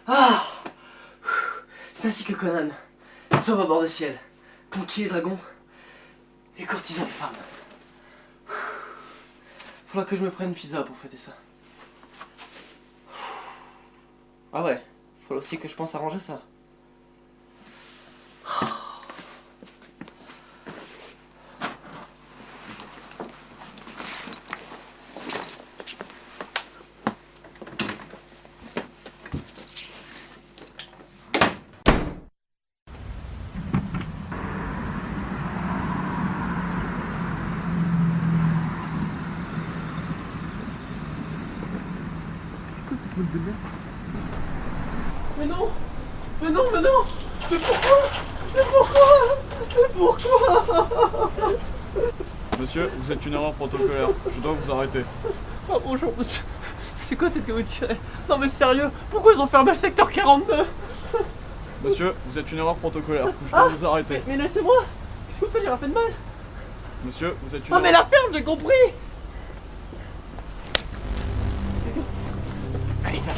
Ah, c'est ainsi que Conan sauve à bord de ciel, conquis les dragons et courtisa les femmes. Faudra que je me prenne une pizza pour fêter ça. Ah ouais, faut aussi que je pense à ranger ça. Mais non! Mais non, mais non! Mais pourquoi? Mais pourquoi? Mais pourquoi? Monsieur, vous êtes une erreur protocolaire. Je dois vous arrêter. Ah bonjour, monsieur. C'est quoi tête que vous tirez? Non mais sérieux, pourquoi ils ont fermé le secteur 42? Monsieur, vous êtes une erreur protocolaire. Je dois vous arrêter. Mais laissez-moi! Qu'est-ce que vous faites? J'ai rien fait de mal! Monsieur, vous êtes une Ah mais erreur... la ferme, j'ai compris! Allez, viens.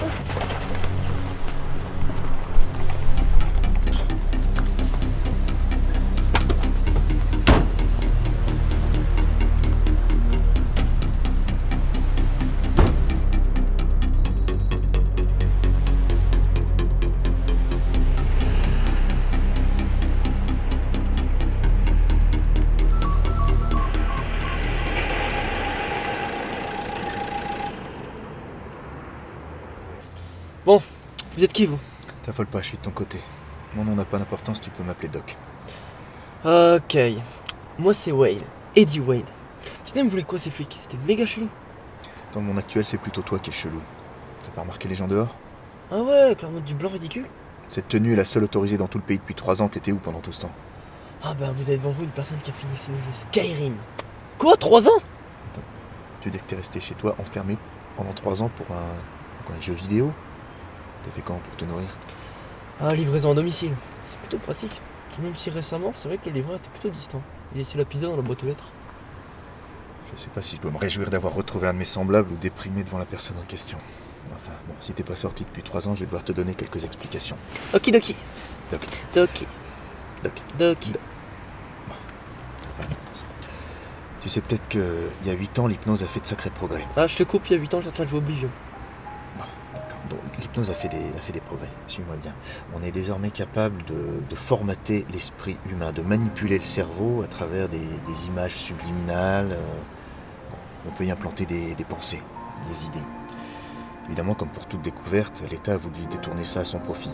Bon, vous êtes qui vous? T'affole pas, je suis de ton côté. Mon nom n'a pas d'importance, tu peux m'appeler Doc. Ok, moi c'est Wade, Eddie Wade. Sinon, ils me voulaient quoi ces flics? C'était méga chelou. Dans le monde actuel, c'est plutôt toi qui es chelou. T'as pas remarqué les gens dehors? Ah ouais, avec leur mode du blanc ridicule. Cette tenue est la seule autorisée dans tout le pays depuis 3 ans, t'étais où pendant tout ce temps? Ah ben vous avez devant vous une personne qui a fini ses niveaux Skyrim. Quoi, 3 ans? Tu dis que t'es resté chez toi enfermé pendant 3 ans pour un jeu vidéo? T'as fait quand pour te nourrir? Ah, livraison à domicile. C'est plutôt pratique. Même si récemment, c'est vrai que le livreur était plutôt distant. Il laissait la pizza dans la boîte aux lettres. Je sais pas si je dois me réjouir d'avoir retrouvé un de mes semblables ou déprimer devant la personne en question. Enfin, bon, si t'es pas sorti depuis 3 ans, je vais devoir te donner quelques explications. Okidoki. Doc. Doki. Doc. Doki. Ça n'a pas d'importance. Tu sais peut-être qu'il y a 8 ans, l'hypnose a fait de sacrés progrès. Ah, je te coupe, il y a 8 ans, j'étais en train de jouer au Oblivion. Bon, d'accord. Donc, l'hypnose a fait des progrès. Suis-moi bien. On est désormais capable de formater l'esprit humain, de manipuler le cerveau à travers des images subliminales. On peut y implanter des pensées, des idées. Évidemment, comme pour toute découverte, l'État a voulu détourner ça à son profit.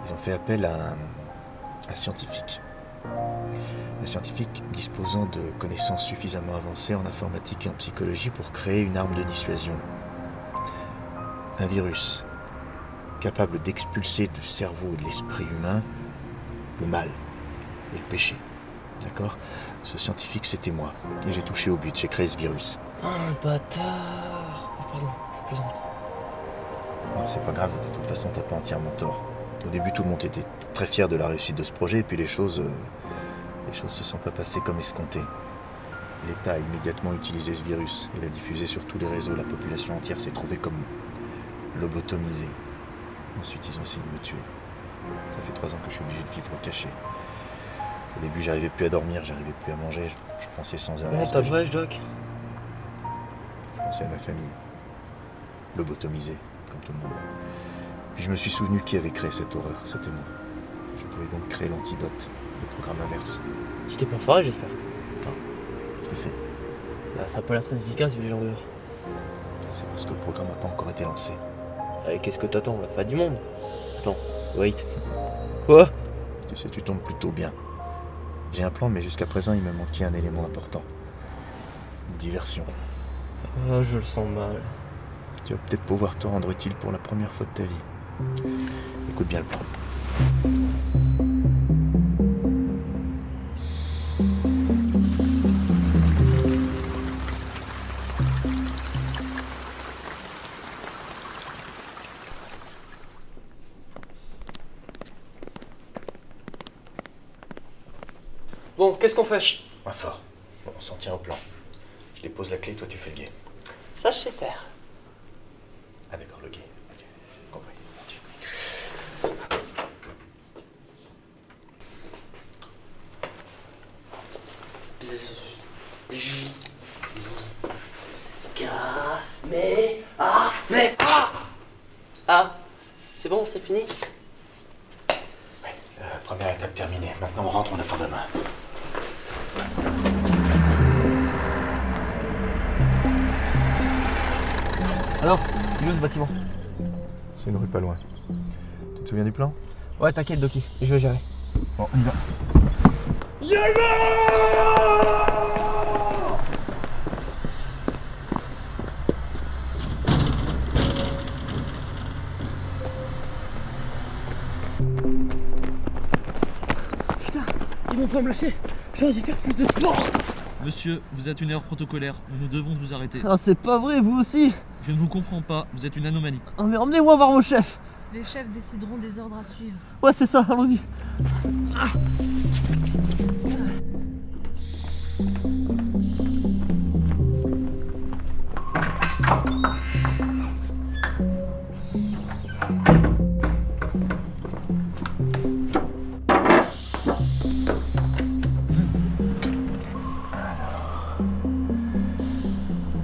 Ils ont fait appel à un scientifique. Un scientifique disposant de connaissances suffisamment avancées en informatique et en psychologie pour créer une arme de dissuasion. Un virus capable d'expulser du cerveau et de l'esprit humain le mal et le péché. D'accord? Ce scientifique, c'était moi. Et j'ai touché au but, j'ai créé ce virus. Ah, le bâtard. Oh, pardon, je plaisante. Non, c'est pas grave, de toute façon, t'as pas entièrement tort. Au début, tout le monde était très fier de la réussite de ce projet, et puis les choses se sont pas passées comme escompté. L'État a immédiatement utilisé ce virus et l'a diffusé sur tous les réseaux. La population entière s'est trouvée comme lobotomisée. Ensuite, ils ont essayé de me tuer. Ça fait 3 ans que je suis obligé de vivre caché. Au début, j'arrivais plus à dormir, j'arrivais plus à manger, je pensais sans arrêt. Comment t'as brèche, Doc? Je pensais à ma famille, lobotomisée, comme tout le monde. Puis je me suis souvenu qui avait créé cette horreur, c'était moi. Je pouvais donc créer l'antidote, le programme inverse. Tu t'es pas foiré, j'espère. Je l'ai fait. Bah, ça a pas l'air très efficace vu les gens dehors. C'est parce que le programme n'a pas encore été lancé. Qu'est-ce que t'attends, la fin du monde? Attends, wait. Quoi? Tu sais, tu tombes plutôt bien. J'ai un plan, mais jusqu'à présent, il me manquait un élément important. Une diversion. Ah, je le sens mal. Tu vas peut-être pouvoir te rendre utile pour la première fois de ta vie. Écoute bien le plan. Bon, qu'est-ce qu'on fait? Chut. Moins fort. Bon, on s'en tient au plan. Je dépose la clé, toi tu fais le guet. Ça, je sais faire. Ah d'accord, le guet. Ok. Ah, c'est bon, c'est fini? La première étape terminée. Maintenant on rentre, on attend demain. Alors, il est où ce bâtiment? C'est une rue pas loin. Tu te souviens du plan? Ouais, t'inquiète, Doki, je vais gérer. Bon, on y va. Ils vont pas me lâcher. J'ai envie de faire plus de sport. Monsieur, vous êtes une erreur protocolaire. Nous devons vous arrêter. Ah, c'est pas vrai, vous aussi. Je ne vous comprends pas. Vous êtes une anomalie. Ah, mais emmenez-moi voir vos chefs. Les chefs décideront des ordres à suivre. Ouais, c'est ça, allons-y.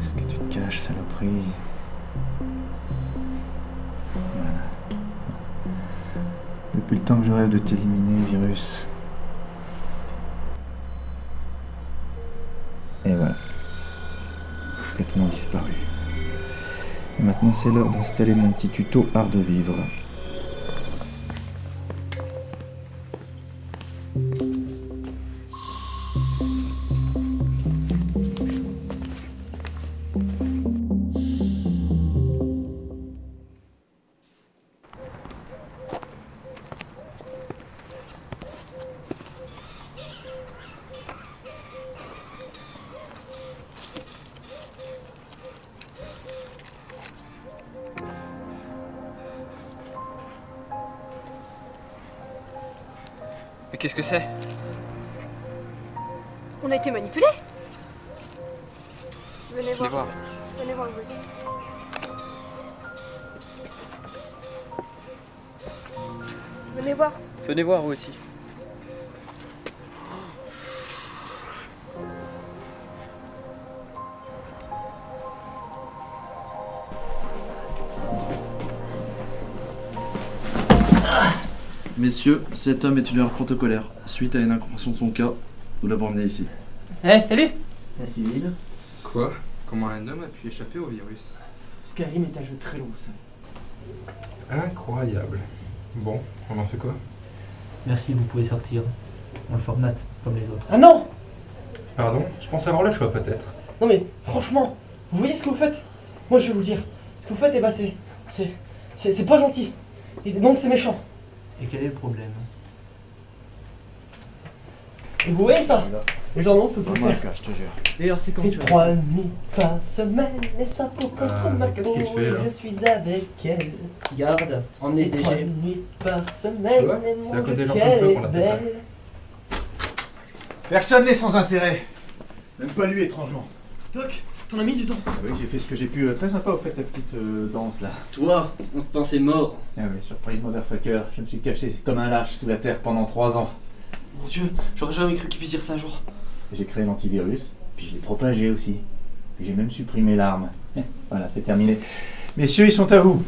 Est-ce que tu te caches, saloperie? Voilà. Depuis le temps que je rêve de t'éliminer, virus. Et voilà. Complètement disparu. Et maintenant, c'est l'heure d'installer mon petit tuto art de vivre. Mais qu'est-ce que c'est? On a été manipulés. Venez Venez voir. Venez voir vous aussi. Venez voir. Venez voir vous aussi. Messieurs, cet homme est une erreur protocolaire. Suite à une incompréhension de son cas, nous l'avons emmené ici. Eh, salut. La civile. Quoi? Comment un homme a pu échapper au virus? Skyrim est un jeu très long, vous savez. Incroyable. Bon, on en fait quoi? Merci, vous pouvez sortir. On le formate, comme les autres. Ah non! Pardon? Je pense avoir le choix peut-être. Non mais, franchement, vous voyez ce que vous faites? Moi je vais vous le dire. Ce que vous faites, eh ben c'est pas gentil. Et donc c'est méchant. Et quel est le problème? Et vous voyez ça? Les gens non, peut pas Vraiment faire. le cas, je te jure. D'ailleurs, c'est quand tu 3 nuits par semaine, et ça peau contre ma qu'est-ce peau, qu'il fait, là? je suis avec elle. Garde, emmenez Et des 3 G. nuits par semaine, Ouais, et c'est à mon côté de Dieu, Jean qu'elle Paul est qu'on appelle ça. belle. Personne n'est sans intérêt. Même pas lui, étrangement. Doc, t'en as mis du temps. Ah oui, j'ai fait ce que j'ai pu. Très sympa, au fait, ta petite danse là. Toi, on te pensait mort. Ah oui, surprise, motherfucker. Je me suis caché comme un lâche sous la terre pendant 3 ans. Mon Dieu, j'aurais jamais cru qu'il puisse dire ça un jour. J'ai créé l'antivirus, puis je l'ai propagé aussi. Puis j'ai même supprimé l'arme. Voilà, c'est terminé. Messieurs, ils sont à vous.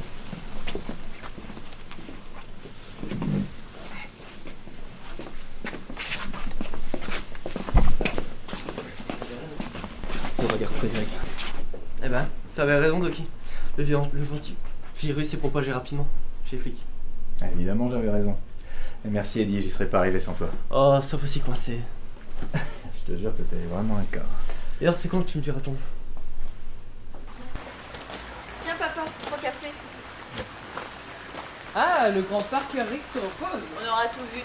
Eh ben, t'avais raison, Doki. Le virus s'est propagé rapidement chez les flics. Ah, évidemment, j'avais raison. Et merci Eddie, j'y serais pas arrivé sans toi. Oh, sauf aussi coincé. Je te jure que t'es vraiment un cas. D'ailleurs, c'est quand que tu me diras ton? Tiens papa, prends café. Ah, le grand parc Rick se repose. On aura tout vu.